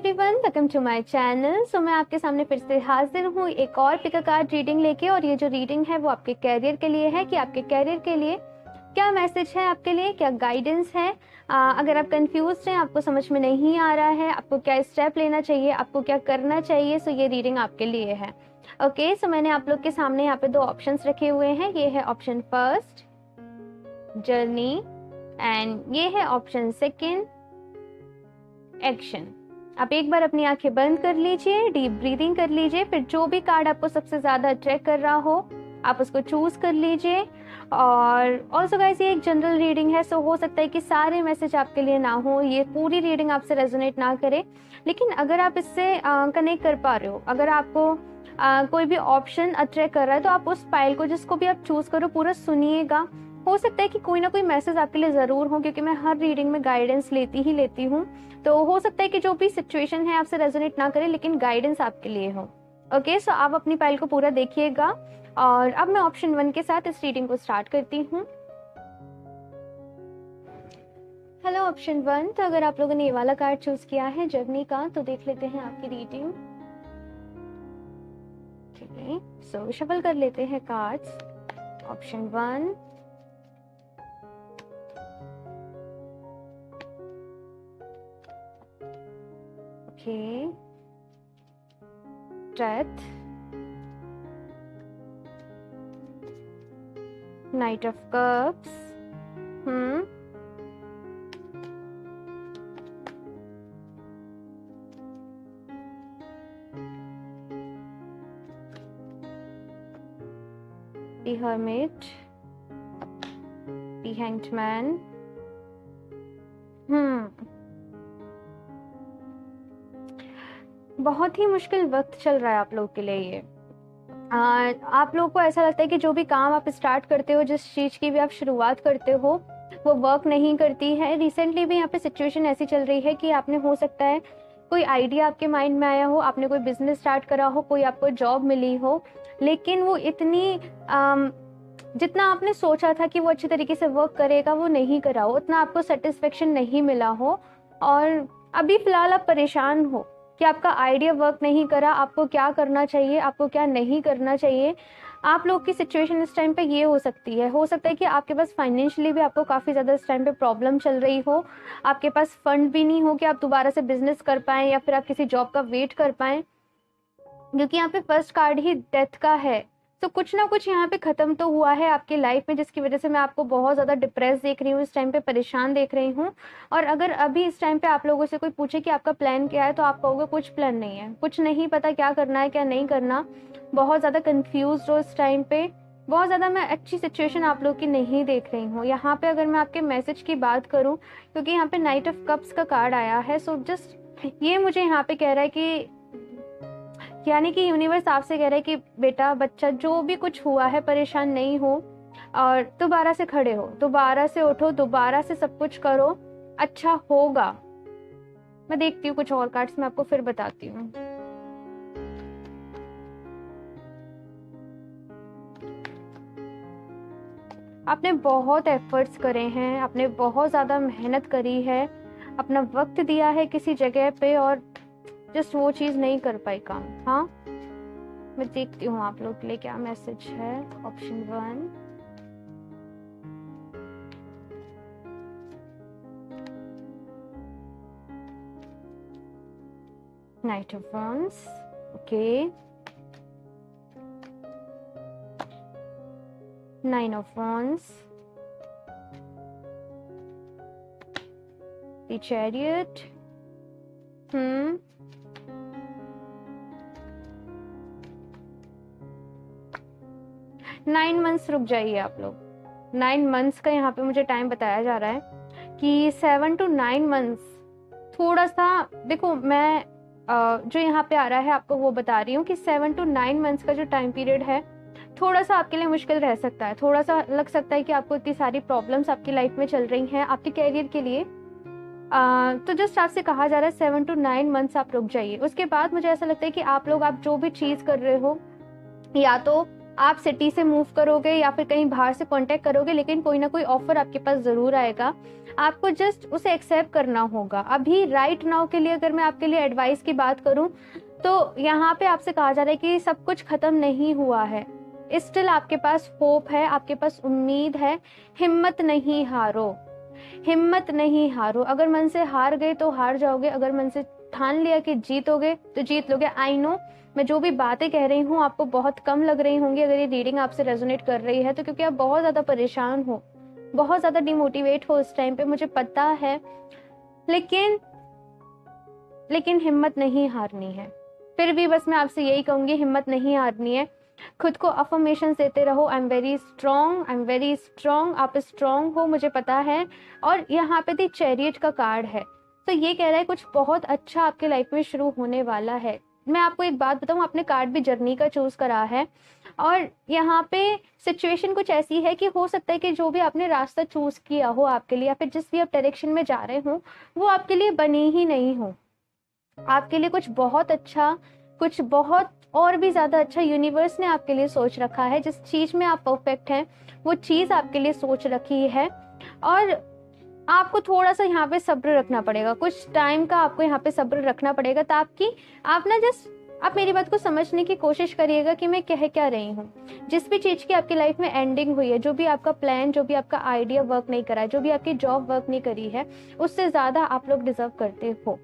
Everyone, welcome to my channel. So मैं आपके सामने फिर से हाजिर हूँ एक और पिक अ कार्ड रीडिंग लेके। और ये जो रीडिंग है वो आपके कैरियर के लिए है कि आपके कैरियर के लिए क्या मैसेज है, आपके लिए क्या गाइडेंस है। अगर आप कंफ्यूज हैं, आपको समझ में नहीं आ रहा है, आपको क्या स्टेप लेना चाहिए, आपको क्या करना चाहिए, सो ये रीडिंग आपके लिए है। ओके, सो मैंने आप लोग के सामने यहाँ पे दो ऑप्शंस रखे हुए हैं। ये है ऑप्शन फर्स्ट, जर्नी, एंड ये है ऑप्शन सेकेंड, एक्शन। आप एक बार अपनी आंखें बंद कर लीजिए, डीप ब्रीदिंग कर लीजिए, फिर जो भी कार्ड आपको सबसे ज्यादा अट्रैक्ट कर रहा हो आप उसको चूज कर लीजिए। और ऑल्सो गाइस, ये एक जनरल रीडिंग है, सो हो सकता है कि सारे मैसेज आपके लिए ना हो, ये पूरी रीडिंग आपसे रेजोनेट ना करे। लेकिन अगर आप इससे कनेक्ट कर पा रहे हो, अगर आपको कोई भी ऑप्शन अट्रैक्ट कर रहा है, तो आप उस फाइल को, जिसको भी आप चूज करो, पूरा सुनिएगा। हो सकता है कि कोई ना कोई मैसेज आपके लिए ज़रूर हो, क्योंकि मैं हर रीडिंग में गाइडेंस लेती ही लेती हूँ। तो हो सकता है कि जो भी सिचुएशन है आपसे रेजोनेट ना करे, लेकिन गाइडेंस आपके लिए हो। ओके, सो आप अपनी फाइल को पूरा देखिएगा। और अब मैं ऑप्शन 1 के साथ इस रीडिंग को स्टार्ट करती हूँ। हेलो ऑप्शन 1, तो अगर आप लोगों ने ये वाला कार्ड चूज किया है जर्नी का, तो देख लेते हैं आपकी रीडिंग। ठीक है, सो शफल कर लेते हैं cards. Option 1, okay, death, night of cups, the hermit, the hanged man, बहुत ही मुश्किल वक्त चल रहा है आप लोग के लिए ये। आप लोग को ऐसा लगता है कि जो भी काम आप स्टार्ट करते हो, जिस चीज़ की भी आप शुरुआत करते हो, वो वर्क नहीं करती है। रिसेंटली भी यहाँ पे सिचुएशन ऐसी चल रही है कि आपने, हो सकता है कोई आइडिया आपके माइंड में आया हो, आपने कोई बिजनेस स्टार्ट करा हो, कोई आपको जॉब मिली हो, लेकिन वो इतनी जितना आपने सोचा था कि वो अच्छी तरीके से वर्क करेगा, वो नहीं करा हो, उतना आपको सेटिस्फेक्शन नहीं मिला हो, और अभी फिलहाल आप परेशान हो कि आपका आइडिया वर्क नहीं करा, आपको क्या करना चाहिए, आपको क्या नहीं करना चाहिए। आप लोग की सिचुएशन इस टाइम पे ये हो सकती है, हो सकता है कि आपके पास फाइनेंशियली भी आपको काफ़ी ज़्यादा इस टाइम पे प्रॉब्लम चल रही हो, आपके पास फंड भी नहीं हो कि आप दोबारा से बिजनेस कर पाएँ या फिर आप किसी जॉब का वेट कर पाएँ, क्योंकि यहाँ पे फर्स्ट कार्ड ही डेथ का है। तो कुछ ना कुछ यहाँ पे खत्म तो हुआ है आपकी लाइफ में, जिसकी वजह से मैं आपको बहुत ज़्यादा डिप्रेस देख रही हूँ, इस टाइम पे परेशान देख रही हूँ। और अगर अभी इस टाइम पे आप लोगों से कोई पूछे कि आपका प्लान क्या है, तो आप कहोगे कुछ प्लान नहीं है, कुछ नहीं पता क्या करना है क्या नहीं करना, बहुत ज़्यादा कन्फ्यूज हो इस टाइम पे, बहुत ज़्यादा मैं अच्छी सिचुएशन आप लोग की नहीं देख रही हूँ। यहाँ पे अगर मैं आपके मैसेज की बात करूँ, क्योंकि यहाँ पे नाइट ऑफ कप्स का कार्ड आया है, सो जस्ट ये मुझे यहाँ पे कह रहा है कि, यानी कि यूनिवर्स आपसे कह रहा है कि बेटा, बच्चा, जो भी कुछ हुआ है परेशान नहीं हो, और दोबारा से खड़े हो, दोबारा से उठो, दोबारा से सब कुछ करो, अच्छा होगा। मैं देखती हूँ कुछ और कार्ड्स, मैं आपको फिर बताती हूँ। आपने बहुत एफर्ट्स करे हैं, आपने बहुत ज़्यादा मेहनत करी है, अपना वक्त दिया है किसी जगह पे, और जस्ट वो चीज़ नहीं कर पाई काम। हाँ, मैं देखती हूँ आप लोग के लिए क्या मैसेज है। Option 1, night of wands, okay, 9 of wands, the chariot, 9 months रुक जाइए आप लोग। 9 मंथ्स का यहाँ पे मुझे टाइम बताया जा रहा है कि 7 to 9 मंथ्स थोड़ा सा, देखो मैं जो यहाँ पे आ रहा है आपको वो बता रही हूँ कि 7 to 9 मंथ्स का जो टाइम पीरियड है, थोड़ा सा आपके लिए मुश्किल रह सकता है। थोड़ा सा लग सकता है कि आपको इतनी सारी प्रॉब्लम्स आपकी लाइफ में चल रही हैं आपके कैरियर के लिए। तो जस्ट आपसे कहा जा रहा है 7 to 9 मंथ्स आप रुक जाइए। उसके बाद मुझे ऐसा लगता है कि आप लोग, आप जो भी चीज़ कर रहे हो, या तो आप सिटी से मूव करोगे या फिर कहीं बाहर से कांटेक्ट करोगे, लेकिन कोई ना कोई ऑफर आपके पास ज़रूर आएगा। आपको जस्ट उसे एक्सेप्ट करना होगा। अभी राइट नाउ के लिए अगर मैं आपके लिए एडवाइस की बात करूं तो यहाँ पे आपसे कहा जा रहा है कि सब कुछ खत्म नहीं हुआ है, स्टिल आपके पास होप है, आपके पास उम्मीद है। हिम्मत नहीं हारो, हिम्मत नहीं हारो। अगर मन से हार गए तो हार जाओगे, अगर मन से ठान लिया कि जीतोगे तो जीत लोगे। आई नो मैं जो भी बातें कह रही हूँ आपको बहुत कम लग रही होंगी, अगर ये रीडिंग आपसे रेजोनेट कर रही है तो, क्योंकि आप बहुत ज़्यादा परेशान हो, बहुत ज़्यादा डिमोटिवेट हो इस टाइम पे, मुझे पता है। लेकिन हिम्मत नहीं हारनी है। फिर भी बस मैं आपसे यही कहूँगी, हिम्मत नहीं हारनी है। खुद को अफर्मेशन देते रहो, I am very strong, I am very strong. आप स्ट्रॉन्ग हो, मुझे पता है। और यहाँ पे दी चैरियट का कार्ड है, तो ये कह रहा है कुछ बहुत अच्छा आपके लाइफ में शुरू होने वाला है। मैं आपको एक बात बताऊँ, आपने कार्ड भी जर्नी का चूज करा है, और यहाँ पे सिचुएशन कुछ ऐसी है कि हो सकता है कि जो भी आपने रास्ता चूज किया हो आपके लिए, या फिर जिस भी आप डायरेक्शन में जा रहे हो, वो आपके लिए बनी ही नहीं हो। आपके लिए कुछ बहुत अच्छा, कुछ बहुत और भी ज्यादा अच्छा यूनिवर्स ने आपके लिए सोच रखा है। जिस चीज में आप परफेक्ट हैं वो चीज आपके लिए सोच रखी है, और आपको थोड़ा सा यहाँ पे सब्र रखना पड़ेगा, कुछ टाइम का आपको यहाँ पे सब्र रखना पड़ेगा, ताकि आप ना जस्ट आप मेरी बात को समझने की कोशिश करिएगा कि मैं कह क्या रही हूँ। जिस भी चीज की आपकी लाइफ में एंडिंग हुई है, जो भी आपका प्लान, जो भी आपका आइडिया वर्क नहीं करा है, जो भी आपकी जॉब वर्क नहीं करी है, उससे ज्यादा आप लोग डिजर्व करते हो।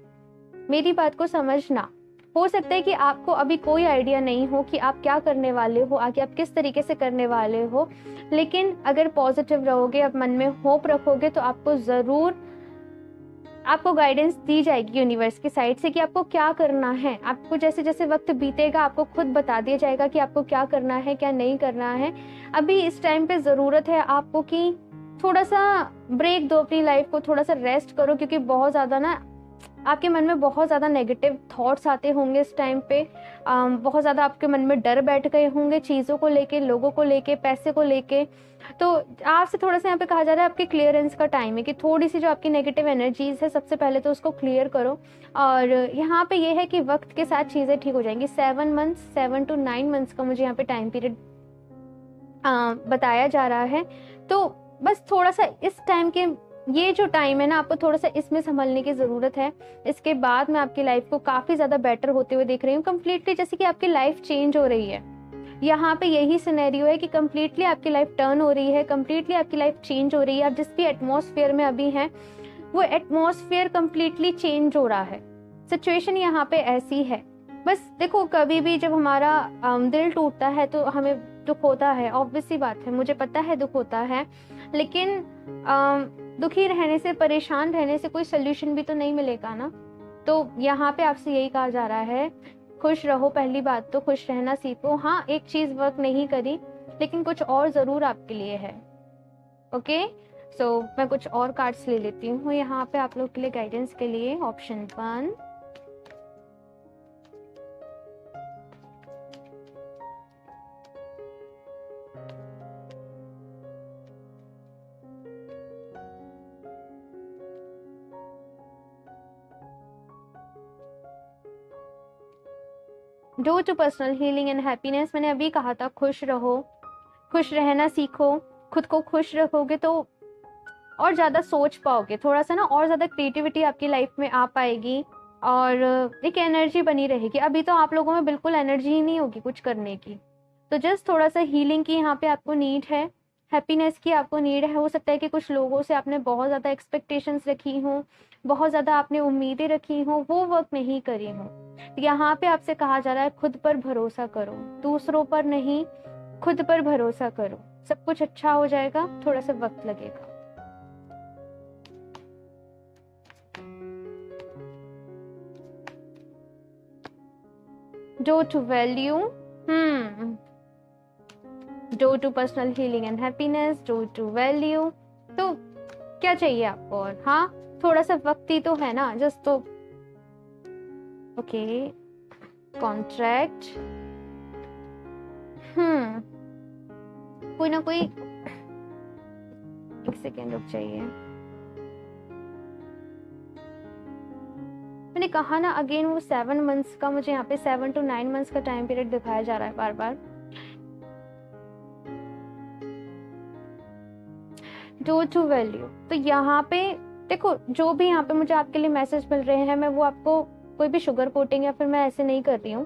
मेरी बात को समझना। हो सकता है कि आपको अभी कोई आइडिया नहीं हो कि आप क्या करने वाले हो, आगे आप किस तरीके से करने वाले हो, लेकिन अगर पॉजिटिव रहोगे, आप मन में होप रखोगे, तो आपको जरूर आपको गाइडेंस दी जाएगी यूनिवर्स की साइड से कि आपको क्या करना है। आपको जैसे जैसे वक्त बीतेगा आपको खुद बता दिया जाएगा कि आपको क्या करना है, क्या नहीं करना है। अभी इस टाइम पे जरूरत है आपको कि थोड़ा सा ब्रेक दो अपनी लाइफ को, थोड़ा सा रेस्ट करो, क्योंकि बहुत ज्यादा ना आपके मन में बहुत ज़्यादा नेगेटिव थॉट्स आते होंगे इस टाइम पे। बहुत ज़्यादा आपके मन में डर बैठ गए होंगे चीज़ों को लेके, लोगों को लेके, पैसे को लेके। तो आपसे थोड़ा सा यहाँ पे कहा जा रहा है आपके क्लियरेंस का टाइम है, कि थोड़ी सी जो आपकी नेगेटिव एनर्जीज है सबसे पहले तो उसको क्लियर करो। और यहाँ पे ये है कि वक्त के साथ चीज़ें ठीक हो जाएंगी। 7 to 9 मंथ्स का मुझे यहाँ पे टाइम पीरियड बताया जा रहा है। तो बस थोड़ा सा इस टाइम के, ये जो टाइम है ना, आपको थोड़ा सा इसमें संभलने की ज़रूरत है। इसके बाद मैं आपकी लाइफ को काफ़ी ज़्यादा बेटर होते हुए देख रही हूँ, कम्प्लीटली, जैसे कि आपकी लाइफ चेंज हो रही है। यहाँ पे यही सिनेरियो है कि कम्प्लीटली आपकी लाइफ टर्न हो रही है, कम्प्लीटली आपकी लाइफ चेंज हो रही है। आप जिस भी एटमॉस्फेयर में अभी हैं वो एटमॉस्फेयर कम्प्लीटली चेंज हो रहा है। सिचुएशन यहाँ पे ऐसी है। बस देखो, कभी भी जब हमारा दिल टूटता है तो हमें दुख होता है, ऑब्वियस सी बात है, मुझे पता है दुख होता है, लेकिन दुखी रहने से, परेशान रहने से कोई सोल्यूशन भी तो नहीं मिलेगा ना। तो यहाँ पे आपसे यही कहा जा रहा है, खुश रहो। पहली बात तो खुश रहना सीखो। हाँ, एक चीज वर्क नहीं करी, लेकिन कुछ और जरूर आपके लिए है। ओके, सो मैं कुछ और कार्ड्स ले लेती हूँ यहाँ पे आप लोग के लिए गाइडेंस के लिए। Option 1, due to personal healing and happiness. मैंने अभी कहा था खुश रहो, खुश रहना सीखो। खुद को खुश रखोगे तो और ज़्यादा सोच पाओगे, थोड़ा सा ना और ज़्यादा क्रिएटिविटी आपकी लाइफ में आ पाएगी, और एक एनर्जी बनी रहेगी। अभी तो आप लोगों में बिल्कुल एनर्जी ही नहीं होगी कुछ करने की। तो जस्ट थोड़ा सा हीलिंग की यहाँ पे आपको नीड है, हैप्पीनेस की आपको नीड है। हो सकता है कि कुछ लोगों से आपने बहुत ज़्यादा एक्सपेक्टेशंस रखी हों, बहुत ज़्यादा आपने उम्मीदें रखी हों, वो वर्क नहीं करी हों। यहाँ पे आपसे कहा जा रहा है खुद पर भरोसा करो, दूसरों पर नहीं, खुद पर भरोसा करो। सब कुछ अच्छा हो जाएगा, थोड़ा सा वक्त लगेगा। Due to value, due to personal healing and happiness, due to value. तो क्या चाहिए आपको? और हाँ, थोड़ा सा वक्त ही तो है ना, जस्ट तो ओके। कॉन्ट्रैक्ट, कोई ना कोई, एक सेकेंड रुक जाइए। मैंने कहा ना अगेन, वो 7 मंथ्स का मुझे यहाँ पे 7 to 9 मंथ्स का टाइम पीरियड दिखाया जा रहा है बार बार। Due to value. तो यहाँ पे देखो, जो भी यहाँ पे मुझे आपके लिए मैसेज मिल रहे हैं, मैं वो आपको कोई भी शुगर कोटिंग या फिर मैं ऐसे नहीं कर रही हूँ।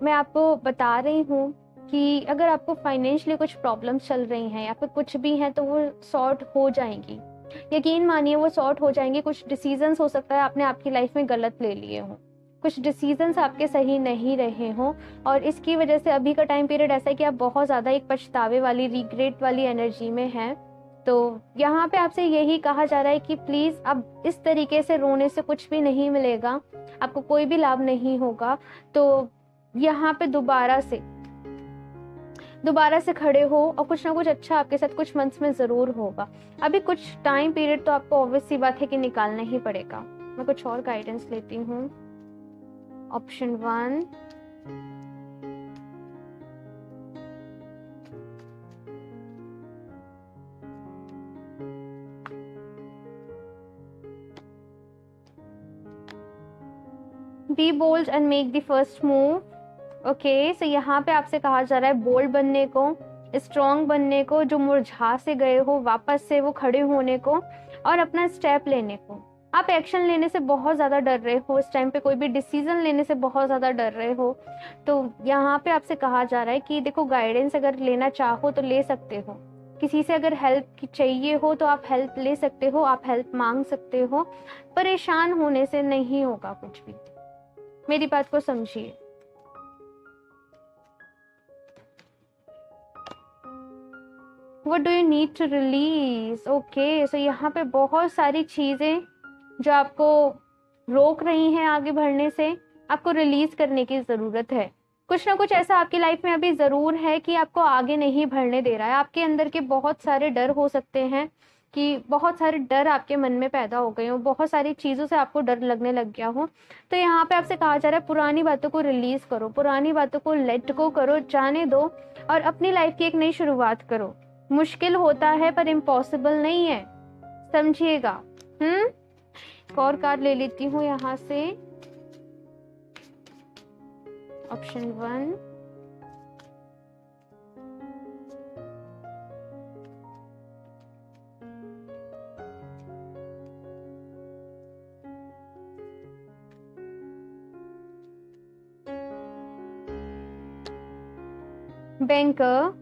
मैं आपको बता रही हूँ कि अगर आपको फाइनेंशियली कुछ प्रॉब्लम्स चल रही हैं या फिर कुछ भी हैं तो वो सॉर्ट हो जाएंगी। यकीन मानिए वो सॉर्ट हो जाएंगे। कुछ डिसीजंस हो सकता है आपने आपकी लाइफ में गलत ले लिए हों, कुछ डिसीजंस आपके सही नहीं रहे हों, और इसकी वजह से अभी का टाइम पीरियड ऐसा है कि आप बहुत ज़्यादा एक पछतावे वाली, रिग्रेट वाली एनर्जी में हैं। तो यहाँ पे आपसे यही कहा जा रहा है कि प्लीज़ अब इस तरीके से रोने से कुछ भी नहीं मिलेगा, आपको कोई भी लाभ नहीं होगा। तो यहाँ पे दोबारा से खड़े हो और कुछ ना कुछ अच्छा आपके साथ कुछ मंथ्स में ज़रूर होगा। अभी कुछ टाइम पीरियड तो आपको ऑब्वियस सी बात है कि निकालना ही पड़ेगा। मैं कुछ और गाइडेंस लेती हूँ। Option 1, be bold and make the first move. Okay, so यहाँ पे आपसे कहा जा रहा है बोल्ड बनने को, स्ट्रॉन्ग बनने को, जो मुरझा से गए हो वापस से वो खड़े होने को और अपना स्टेप लेने को। आप एक्शन लेने से बहुत ज़्यादा डर रहे हो इस टाइम पे, कोई भी डिसीजन लेने से बहुत ज़्यादा डर रहे हो। तो यहाँ पे आपसे कहा जा रहा है कि देखो, गाइडेंस अगर लेना चाहो तो ले सकते हो, किसी से अगर हेल्प चाहिए हो तो आप हेल्प ले सकते हो, आप हेल्प मांग सकते हो। परेशान होने से नहीं होगा कुछ भी, मेरी बात को समझिए। What do you need to release? Okay, so यहाँ पे बहुत सारी चीजें जो आपको रोक रही हैं आगे बढ़ने से, आपको रिलीज करने की जरूरत है। कुछ ना कुछ ऐसा आपकी लाइफ में अभी जरूर है कि आपको आगे नहीं बढ़ने दे रहा है। आपके अंदर के बहुत सारे डर हो सकते हैं कि बहुत सारे डर आपके मन में पैदा हो गए हो, बहुत सारी चीज़ों से आपको डर लगने लग गया हो। तो यहाँ पे आपसे कहा जा रहा है पुरानी बातों को रिलीज करो, पुरानी बातों को लेट गो करो, जाने दो और अपनी लाइफ की एक नई शुरुआत करो। मुश्किल होता है पर इम्पॉसिबल नहीं है, समझिएगा। एक और कार्ड ले लेती हूँ यहाँ से। Option 1, banker.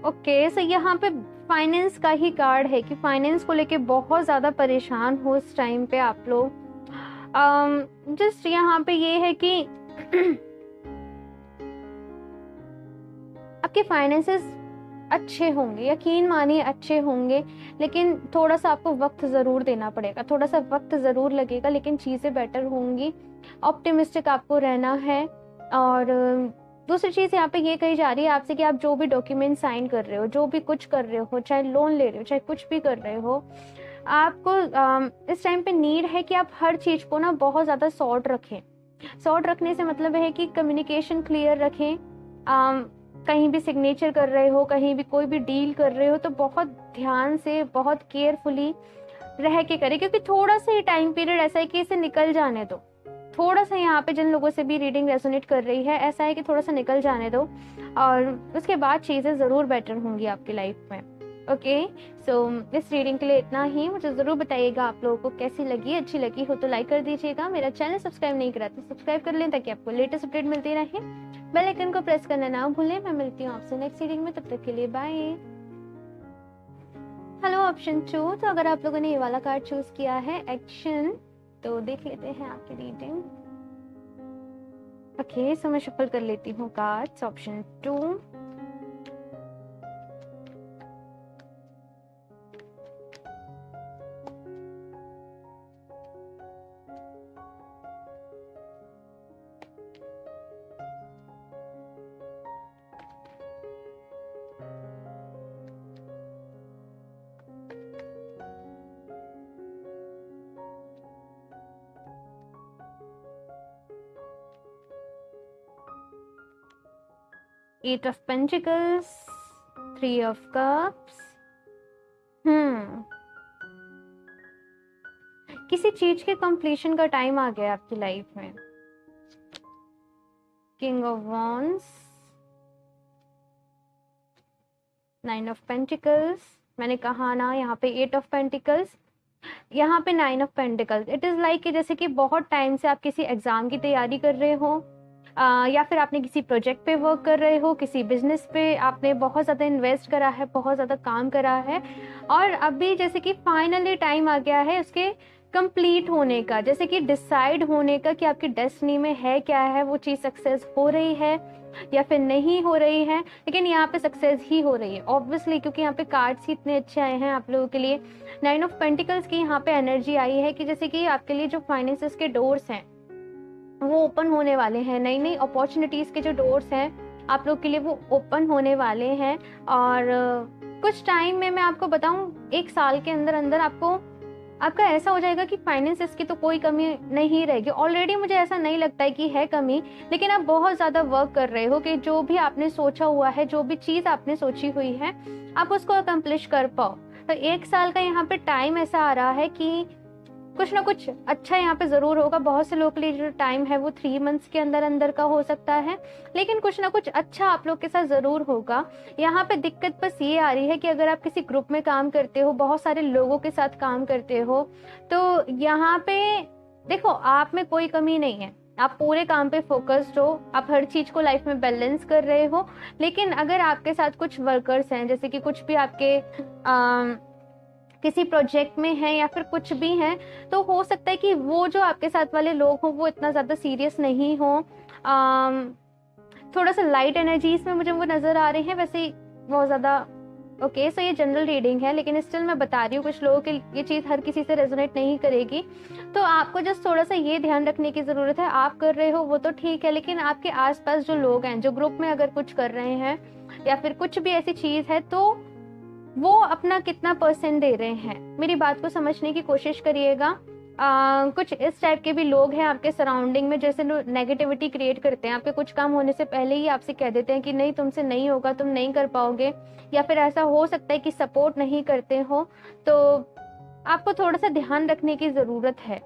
ओके, सो यहाँ पे फाइनेंस का ही कार्ड है कि फाइनेंस को लेके बहुत ज़्यादा परेशान हो इस टाइम पे आप लोग। जस्ट यहाँ पे ये है कि आपके फाइनेंसेस अच्छे होंगे, यकीन मानिए अच्छे होंगे, लेकिन थोड़ा सा आपको वक्त ज़रूर देना पड़ेगा, थोड़ा सा वक्त ज़रूर लगेगा, लेकिन चीज़ें बेटर होंगी। ऑप्टिमिस्टिक आपको रहना है। और दूसरी चीज़ यहाँ पे ये कही जा रही है आपसे कि आप जो भी डॉक्यूमेंट साइन कर रहे हो, जो भी कुछ कर रहे हो, चाहे लोन ले रहे हो, चाहे कुछ भी कर रहे हो, आपको इस टाइम पे नीड है कि आप हर चीज़ को ना बहुत ज़्यादा सॉर्ट रखें। सॉर्ट रखने से मतलब है कि कम्युनिकेशन क्लियर रखें। कहीं भी सिग्नेचर कर रहे हो, कहीं भी कोई भी डील कर रहे हो तो बहुत ध्यान से, बहुत केयरफुली रह के करें, क्योंकि थोड़ा सा ही टाइम पीरियड ऐसा है कि इसे निकल जाने दो। थोड़ा सा यहाँ पे जिन लोगों से भी रीडिंग रेजोनेट कर रही है, ऐसा है कि थोड़ा सा निकल जाने दो और उसके बाद चीज़ें ज़रूर बेटर होंगी आपकी लाइफ में। ओके, सो इस रीडिंग के लिए इतना ही। मुझे ज़रूर बताइएगा आप लोगों को कैसी लगी। अच्छी लगी हो तो लाइक कर दीजिएगा। मेरा चैनल सब्सक्राइब नहीं करा तो सब्सक्राइब कर लें ताकि आपको लेटेस्ट अपडेट मिलती रहे। बेल आइकन को प्रेस करना ना भूलें। मैं मिलती हूँ आपसे नेक्स्ट रीडिंग में, तब तक के लिए बाय। हेलो ऑप्शन 2, तो अगर आप लोगों ने ये वाला कार्ड चूज किया है एक्शन, तो देख लेते हैं आपकी रीडिंग। ओके, सो मैं शफल कर लेती हूँ cards. Option 2, Eight of Pentacles, Three of Cups। किसी चीज के कंप्लीशन का टाइम आ गया आपकी लाइफ में। King of wands, nine of pentacles, मैंने कहा ना, यहाँ पे 8 ऑफ पेंटिकल्स, यहाँ पे 9 of pentacles. It is like कि जैसे कि बहुत टाइम से आप किसी एग्ज़ाम की तैयारी कर रहे हो, या फिर आपने किसी प्रोजेक्ट पे वर्क कर रहे हो, किसी बिजनेस पे आपने बहुत ज़्यादा इन्वेस्ट करा है, बहुत ज़्यादा काम करा है, और अभी जैसे कि फाइनली टाइम आ गया है उसके कंप्लीट होने का, जैसे कि डिसाइड होने का कि आपकी डेस्टिनी में है क्या है, वो चीज़ सक्सेस हो रही है या फिर नहीं हो रही है। लेकिन यहाँ पे सक्सेस ही हो रही है ऑब्वियसली, क्योंकि यहाँ पे कार्ड्स ही इतने अच्छे आए हैं आप लोगों के लिए। 9 ऑफ पेंटिकल्स की यहाँ पे एनर्जी आई है कि जैसे कि आपके लिए जो फाइनेंसेस के डोर्स हैं वो ओपन होने वाले हैं, नई नई अपॉर्चुनिटीज़ के जो डोर्स हैं आप लोग के लिए वो ओपन होने वाले हैं। और कुछ टाइम में मैं आपको बताऊं, 1 साल के अंदर अंदर आपका ऐसा हो जाएगा कि फाइनेंसेस की तो कोई कमी नहीं रहेगी। ऑलरेडी मुझे ऐसा नहीं लगता है कि है कमी, लेकिन आप बहुत ज़्यादा वर्क कर रहे हो कि जो भी आपने सोचा हुआ है, जो भी चीज़ आपने सोची हुई है, आप उसको अकम्प्लिश कर पाओ। तो 1 साल का यहाँ पे टाइम ऐसा आ रहा है कि कुछ ना कुछ अच्छा यहाँ पे ज़रूर होगा। बहुत से लोगों के लिए जो टाइम है वो 3 मंथ्स के अंदर अंदर का हो सकता है, लेकिन कुछ ना कुछ अच्छा आप लोग के साथ ज़रूर होगा। यहाँ पे दिक्कत बस ये आ रही है कि अगर आप किसी ग्रुप में काम करते हो, बहुत सारे लोगों के साथ काम करते हो, तो यहाँ पे देखो आप में कोई कमी नहीं है, आप पूरे काम पे फोकस्ड हो, आप हर चीज़ को लाइफ में बैलेंस कर रहे हो। लेकिन अगर आपके साथ कुछ वर्कर्स हैं, जैसे कि कुछ भी आपके किसी प्रोजेक्ट में है या फिर कुछ भी है, तो हो सकता है कि वो जो आपके साथ वाले लोग हों वो इतना ज़्यादा सीरियस नहीं हो, थोड़ा सा लाइट एनर्जीज में मुझे वो नज़र आ रहे हैं। वैसे बहुत ज़्यादा ओके, सो ये जनरल रीडिंग है, लेकिन स्टिल मैं बता रही हूँ कुछ लोगों के ये चीज़ हर किसी से रेजोनेट नहीं करेगी। तो आपको जस्ट थोड़ा सा ये ध्यान रखने की ज़रूरत है, आप कर रहे हो वो तो ठीक है, लेकिन आपके आसपास जो लोग हैं, जो ग्रुप में अगर कुछ कर रहे हैं या फिर कुछ भी ऐसी चीज़ है, तो वो अपना कितना % दे रहे हैं, मेरी बात को समझने की कोशिश करिएगा। कुछ इस टाइप के भी लोग हैं आपके सराउंडिंग में, जैसे नेगेटिविटी क्रिएट करते हैं, आपके कुछ काम होने से पहले ही आपसे कह देते हैं कि नहीं तुमसे नहीं होगा, तुम नहीं कर पाओगे, या फिर ऐसा हो सकता है कि सपोर्ट नहीं करते हो। तो आपको थोड़ा सा ध्यान रखने की ज़रूरत है।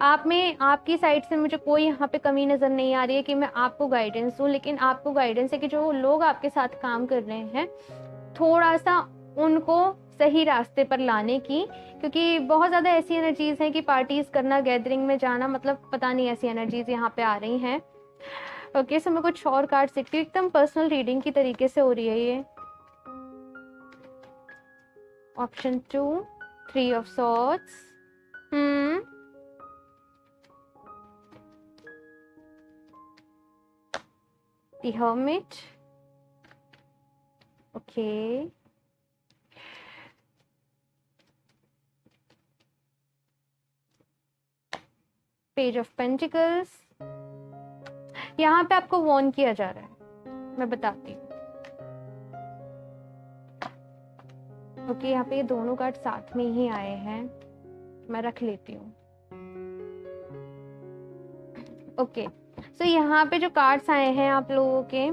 आप में आपकी साइड से मुझे कोई यहाँ पे कमी नज़र नहीं आ रही है कि मैं आपको गाइडेंस दूँ, लेकिन आपको गाइडेंस है कि जो लोग आपके साथ काम कर रहे हैं थोड़ा सा उनको सही रास्ते पर लाने की, क्योंकि बहुत ज़्यादा ऐसी एनर्जीज हैं कि पार्टीज करना, गैदरिंग में जाना, मतलब पता नहीं ऐसी एनर्जीज यहाँ पे आ रही हैं। ओके, सो मैं कुछ और कार्ड सीखती हूँ, एकदम पर्सनल रीडिंग की तरीके से हो रही है ये। Option 2, 3 of swords, the hermit, okay, page of pentacles. यहाँ पे आपको वॉर्न किया जा रहा है, मैं बताती हूँ। ओके, यहाँ पे ये दोनों कार्ड साथ में ही आए हैं, मैं रख लेती हूँ। ओके, सो यहाँ पे जो कार्ड्स आए हैं आप लोगों के,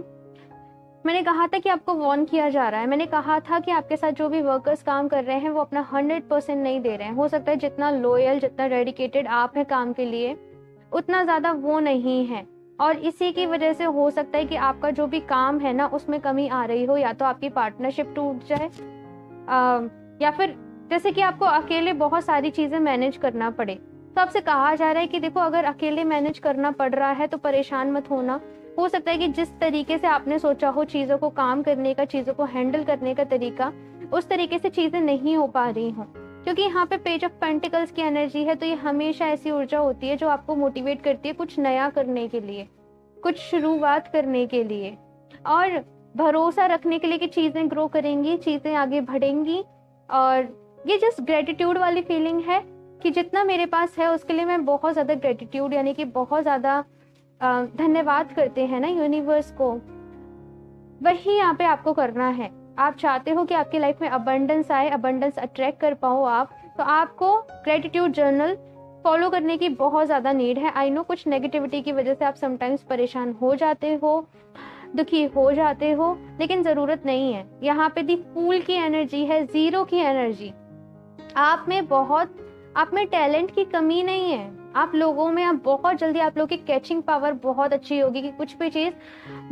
मैंने कहा था कि आपको वॉर्न किया जा रहा है। मैंने कहा था कि आपके साथ जो भी वर्कर्स काम कर रहे हैं वो अपना 100% नहीं दे रहे हैं। हो सकता है जितना लॉयल, जितना डेडिकेटेड आप हैं काम के लिए, उतना ज़्यादा वो नहीं है, और इसी की वजह से हो सकता है कि आपका जो भी काम है ना उसमें कमी आ रही हो, या तो आपकी पार्टनरशिप टूट जाए, या फिर जैसे कि आपको अकेले बहुत सारी चीज़ें मैनेज करना पड़े। तो आपसे कहा जा रहा है कि देखो, अगर अकेले मैनेज करना पड़ रहा है तो परेशान मत होना। हो सकता है कि जिस तरीके से आपने सोचा हो चीज़ों को काम करने का, चीज़ों को हैंडल करने का तरीका, उस तरीके से चीज़ें नहीं हो पा रही हों, क्योंकि यहाँ पे पेज ऑफ पेंटिकल्स की एनर्जी है। तो ये हमेशा ऐसी ऊर्जा होती है जो आपको मोटिवेट करती है कुछ नया करने के लिए, कुछ शुरुआत करने के लिए, और भरोसा रखने के लिए कि चीज़ें ग्रो करेंगी, चीज़ें आगे बढ़ेंगी। और ये जस्ट ग्रेटिट्यूड वाली फीलिंग है कि जितना मेरे पास है उसके लिए मैं बहुत ज़्यादा ग्रेटिट्यूड, यानी कि बहुत ज़्यादा धन्यवाद करते हैं ना यूनिवर्स को, वही यहाँ पे आपको करना है। आप चाहते हो कि आपकी लाइफ में अबंडेंस आए, अबंडेंस अट्रैक्ट कर पाओ आप, तो आपको ग्रेटिट्यूड जर्नल फॉलो करने की बहुत ज़्यादा नीड है। आई नो कुछ नेगेटिविटी की वजह से आप समटाइम्स परेशान हो जाते हो, दुखी हो जाते हो, लेकिन ज़रूरत नहीं है। यहाँ पे दी फूल की एनर्जी है, ज़ीरो की एनर्जी। आप में टैलेंट की कमी नहीं है, आप लोगों में, आप बहुत जल्दी, आप लोगों की कैचिंग पावर बहुत अच्छी होगी कि कुछ भी चीज़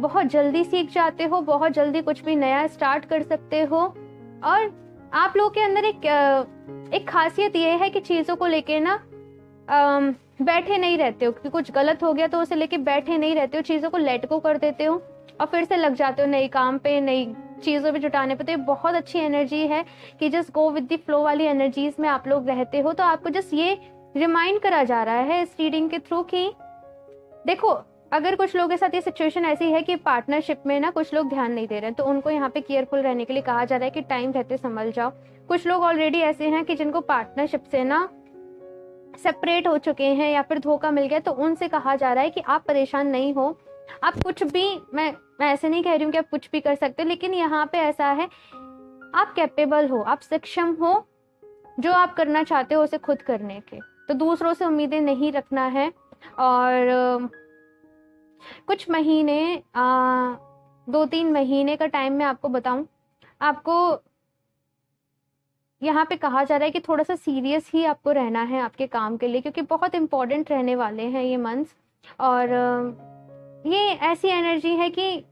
बहुत जल्दी सीख जाते हो, बहुत जल्दी कुछ भी नया स्टार्ट कर सकते हो, और आप लोग के अंदर एक खासियत ये है कि चीज़ों को लेके ना बैठे नहीं रहते हो कि कुछ गलत हो गया तो उसे लेके बैठे नहीं रहते हो, चीज़ों को लेट गो कर देते हो और फिर से लग जाते हो नई काम पे, नई चीज़ों पे जुटाने पे। तो ये बहुत अच्छी एनर्जी है कि just go with the flow वाली एनर्जीज में आप लोग रहते हो। तो आपको जस्ट ये रिमाइंड करा जा रहा है इस रीडिंग के थ्रू कि देखो, अगर कुछ लोगों के साथ ये सिचुएशन ऐसी है कि पार्टनरशिप में ना कुछ लोग ध्यान नहीं दे रहे हैं, तो उनको यहाँ पे केयरफुल रहने के लिए कहा जा रहा है कि टाइम रहते संभल जाओ। कुछ लोग ऑलरेडी ऐसे हैं कि जिनको पार्टनरशिप से ना सेपरेट हो चुके हैं या फिर धोखा मिल गया, तो उनसे कहा जा रहा है कि आप परेशान नहीं हो, आप कुछ भी, मैं ऐसे नहीं कह रही हूँ कि आप कुछ भी कर सकते, लेकिन यहाँ पे ऐसा है आप कैपेबल हो, आप सक्षम हो जो आप करना चाहते हो उसे खुद करने के। तो दूसरों से उम्मीदें नहीं रखना है। और कुछ महीने 2-3 महीने का टाइम मैं आपको बताऊं, आपको यहाँ पे कहा जा रहा है कि थोड़ा सा सीरियस ही आपको रहना है आपके काम के लिए, क्योंकि बहुत इंपॉर्टेंट रहने वाले हैं ये मंथ्स। और ये ऐसी एनर्जी है कि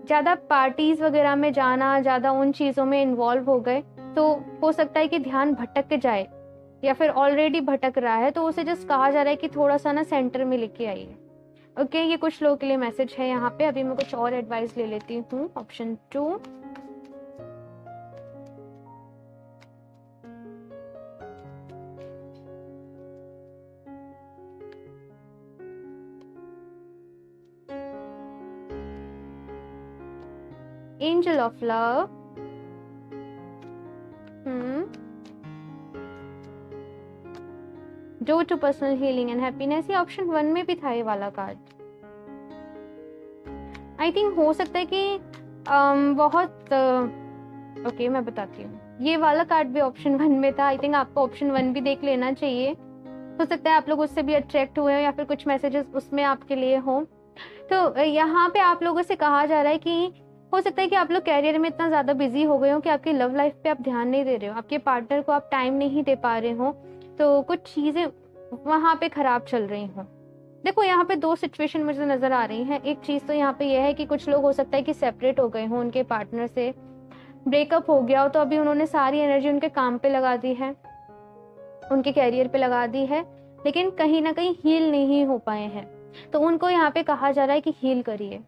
ज़्यादा पार्टीज वगैरह में जाना, ज़्यादा उन चीज़ों में इन्वॉल्व हो गए तो हो सकता है कि ध्यान भटक जाए या फिर ऑलरेडी भटक रहा है, तो उसे जस्ट कहा जा रहा है कि थोड़ा सा ना सेंटर में लेके आइए। ओके, ये कुछ लोगों के लिए मैसेज है यहाँ पे। अभी मैं कुछ और एडवाइस ले लेती हूँ। Option 2, angel of love. Door to personal healing and happiness. ये ऑप्शन 1 में भी था ये वाला कार्ड। आई थिंक हो सकता है कि बहुत ओके मैं बताती हूँ, ये वाला कार्ड भी ऑप्शन 1 में था। आई थिंक आपको ऑप्शन 1 भी देख लेना चाहिए। हो सकता है आप लोग उससे भी अट्रैक्ट हुए हो या फिर कुछ मैसेजेस उसमें आपके लिए हो। तो यहाँ पे आप लोगों से कहा जा रहा है कि हो सकता है कि आप लोग कैरियर में इतना ज़्यादा बिजी हो गए हो कि आपकी लव लाइफ पे आप ध्यान नहीं दे रहे हो, आपके पार्टनर को आप टाइम नहीं दे पा रहे हो, तो कुछ चीज़ें वहाँ पे खराब चल रही हों। देखो, यहाँ पे 2 सिचुएशन मुझे नज़र आ रही हैं। एक चीज़ तो यहाँ पे यह है कि कुछ लोग हो सकता है कि सेपरेट हो गए हों, उनके पार्टनर से ब्रेकअप हो गया हो, तो अभी उन्होंने सारी एनर्जी उनके काम पे लगा दी है, उनके कैरियर पे लगा दी है, लेकिन कहीं ना कहीं हील नहीं हो पाए हैं। तो उनको यहाँ पे कहा जा रहा है कि हील करिए।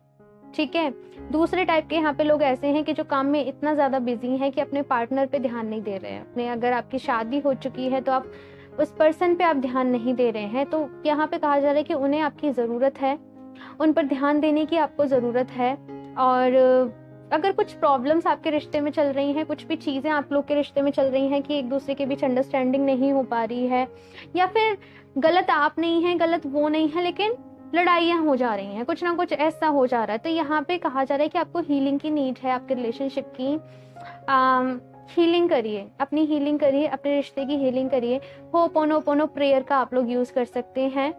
ठीक है। दूसरे टाइप के यहाँ पे लोग ऐसे हैं कि जो काम में इतना ज़्यादा बिजी हैं कि अपने पार्टनर पे ध्यान नहीं दे रहे हैं। अपने, अगर आपकी शादी हो चुकी है तो आप उस पर्सन पे आप ध्यान नहीं दे रहे हैं, तो यहाँ पे कहा जा रहा है कि उन्हें आपकी ज़रूरत है, उन पर ध्यान देने की आपको ज़रूरत है। और अगर कुछ प्रॉब्लम्स आपके रिश्ते में चल रही हैं, कुछ भी चीज़ें आप लोग के रिश्ते में चल रही हैं कि एक दूसरे के बीच अंडरस्टैंडिंग नहीं हो पा रही है, या फिर गलत आप नहीं है, गलत वो नहीं है, लेकिन लड़ाइयाँ हो जा रही हैं, कुछ ना कुछ ऐसा हो जा रहा है, तो यहाँ पे कहा जा रहा है कि आपको हीलिंग की नीड है, आपके रिलेशनशिप की हीलिंग करिए, अपनी हीलिंग करिए, अपने रिश्ते की हीलिंग करिए। होपोनोपोनो प्रेयर का आप लोग यूज़ कर सकते हैं,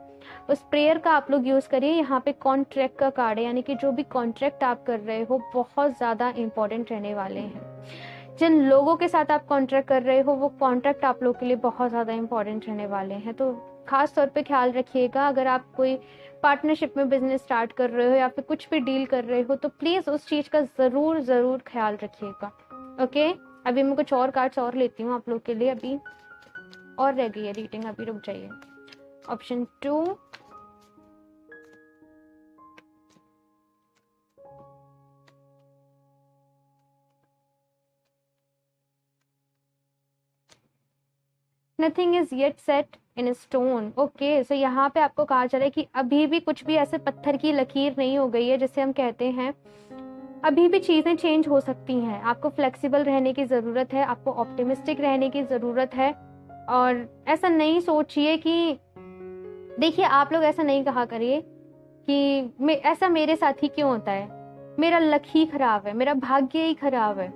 उस प्रेयर का आप लोग यूज़ करिए। यहाँ पे कॉन्ट्रैक्ट का कार्ड है, यानी कि जो भी कॉन्ट्रैक्ट आप कर रहे हो बहुत ज़्यादा इंपॉर्टेंट रहने वाले हैं। जिन लोगों के साथ आप कॉन्ट्रैक्ट कर रहे हो वो कॉन्ट्रैक्ट आप लोग के लिए बहुत ज़्यादा इंपॉर्टेंट रहने वाले हैं। तो खास तौर पे ख्याल रखिएगा, अगर आप कोई पार्टनरशिप में बिजनेस स्टार्ट कर रहे हो या फिर कुछ भी डील कर रहे हो, तो प्लीज़ उस चीज़ का ज़रूर ख्याल रखिएगा। ओके, अभी मैं कुछ और कार्ड्स और लेती हूँ आप लोग के लिए। अभी और रह गई है रीडिंग, अभी रुक जाइए। Option 2, nothing is yet set in stone. Okay, so यहाँ पे आपको कहा जा रहा है कि अभी भी कुछ भी ऐसे पत्थर की लकीर नहीं हो गई है जिसे हम कहते हैं। अभी भी चीज़ें चेंज हो सकती हैं। आपको फ्लेक्सिबल रहने की ज़रूरत है, आपको ऑप्टिमिस्टिक रहने की ज़रूरत है। और ऐसा नहीं सोचिए कि, देखिए आप लोग ऐसा नहीं कहा करिए कि ऐसा मेरे साथ ही क्यों होता है, मेरा लक ही खराब है, मेरा भाग्य ही खराब है।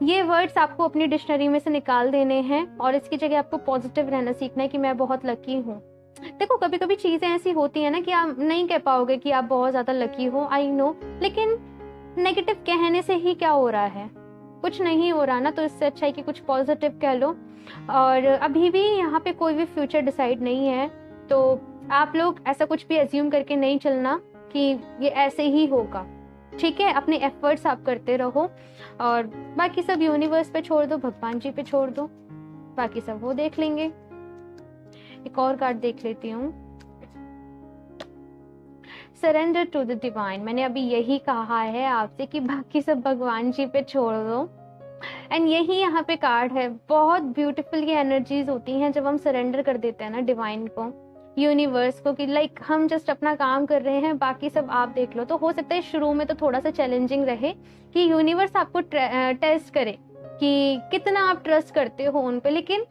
ये वर्ड्स आपको अपनी डिक्शनरी में से निकाल देने हैं और इसकी जगह आपको पॉजिटिव रहना सीखना है कि मैं बहुत लकी हूँ। देखो, कभी कभी चीज़ें ऐसी होती है ना कि आप नहीं कह पाओगे कि आप बहुत ज़्यादा लकी हो, आई नो, लेकिन नेगेटिव कहने से ही क्या हो रहा है, कुछ नहीं हो रहा ना। तो इससे अच्छा है कि कुछ पॉजिटिव कह लो। और अभी भी यहाँ पे कोई भी फ्यूचर डिसाइड नहीं है, तो आप लोग ऐसा कुछ भी एज्यूम करके नहीं चलना कि ये ऐसे ही होगा। ठीक है, अपने एफर्ट्स आप करते रहो और बाकी सब यूनिवर्स पे छोड़ दो, भगवान जी पे छोड़ दो, बाकी सब वो देख लेंगे। एक और कार्ड देख लेती हूँ, सरेंडर टू द डिवाइन। मैंने अभी यही कहा है आपसे कि बाकी सब भगवान जी पे छोड़ दो, एंड यही यहाँ पे कार्ड है। बहुत ब्यूटीफुल ये एनर्जीज होती हैं जब हम सरेंडर कर देते हैं ना डिवाइन को, यूनिवर्स को, कि लाइक हम जस्ट अपना काम कर रहे हैं, बाकी सब आप देख लो। तो हो सकता है शुरू में तो थोड़ा सा चैलेंजिंग रहे कि यूनिवर्स आपको टेस्ट करे कि कितना आप ट्रस्ट करते हो उन पे, लेकिन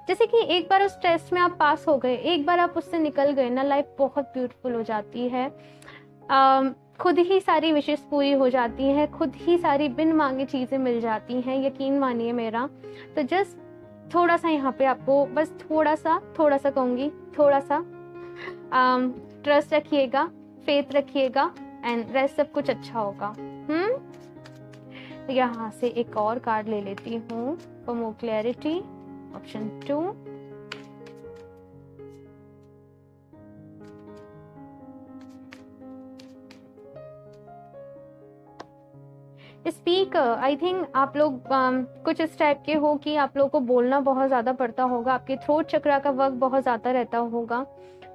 जैसे कि एक बार उस टेस्ट में आप पास हो गए, एक बार आप उससे निकल गए ना, लाइफ बहुत ब्यूटीफुल हो जाती है। खुद ही सारी विशेष पूरी हो जाती हैं, खुद ही सारी बिन मांगे चीज़ें मिल जाती हैं, यकीन मानिए मेरा। तो जस्ट थोड़ा सा यहाँ पे आपको बस थोड़ा सा कहूँगी, थोड़ा सा ट्रस्ट रखिएगा, फेथ रखिएगा, एंड रेस्ट सब कुछ अच्छा होगा। तो यहाँ से एक और कार्ड ले लेती हूँ for more clarity, option 2। Speak, I think आप लोग कुछ इस टाइप के हो कि आप लोगों को बोलना बहुत ज़्यादा पड़ता होगा, आपके थ्रोट चक्रा का वर्क बहुत ज़्यादा रहता होगा,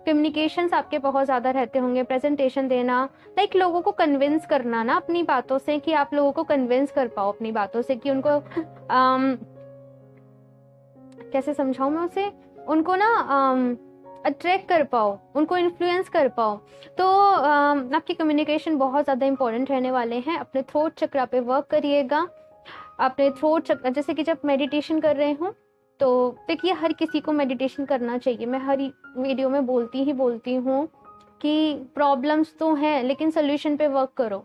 कम्युनिकेशंस आपके बहुत ज़्यादा रहते होंगे, प्रेजेंटेशन देना, लाइक लोगों को कन्विंस करना ना अपनी बातों से, कि आप लोगों को कन्विंस कर पाओ अपनी बातों से, कि उनको कैसे समझाऊं मैं उसे, उनको ना अट्रैक्ट कर पाओ, उनको इन्फ्लुएंस कर पाओ। तो आपकी कम्युनिकेशन बहुत ज़्यादा इंपॉर्टेंट रहने वाले हैं। अपने थ्रोट चक्रा पे वर्क करिएगा। अपने थ्रोट चक्रा, जैसे कि जब मेडिटेशन कर रहे हो तो देखिए, हर किसी को मेडिटेशन करना चाहिए। मैं हर वीडियो में बोलती हूँ कि प्रॉब्लम्स तो हैं लेकिन सोल्यूशन पे वर्क करो।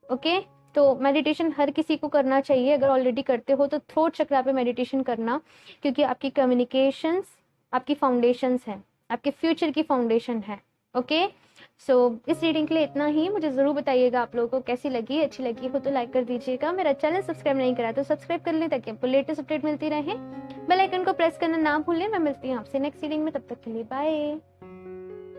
ओके, तो मेडिटेशन हर किसी को करना चाहिए। अगर ऑलरेडी करते हो तो थ्रोट चक्रा पे मेडिटेशन करना, क्योंकि आपकी कम्युनिकेशंस आपकी फाउंडेशंस हैं, आपके फ्यूचर की फाउंडेशन है। ओके, सो इस रीडिंग के लिए इतना ही। मुझे ज़रूर बताइएगा आप लोगों को कैसी लगी, अच्छी लगी हो तो लाइक कर दीजिएगा। मेरा चैनल सब्सक्राइब नहीं करा तो सब्सक्राइब कर लें ताकि आपको लेटेस्ट अपडेट मिलती रहे। बेल आइकन को प्रेस करना ना भूलें। मैं मिलती हूँ आपसे नेक्स्ट रीडिंग में, तब तक के लिए बाय।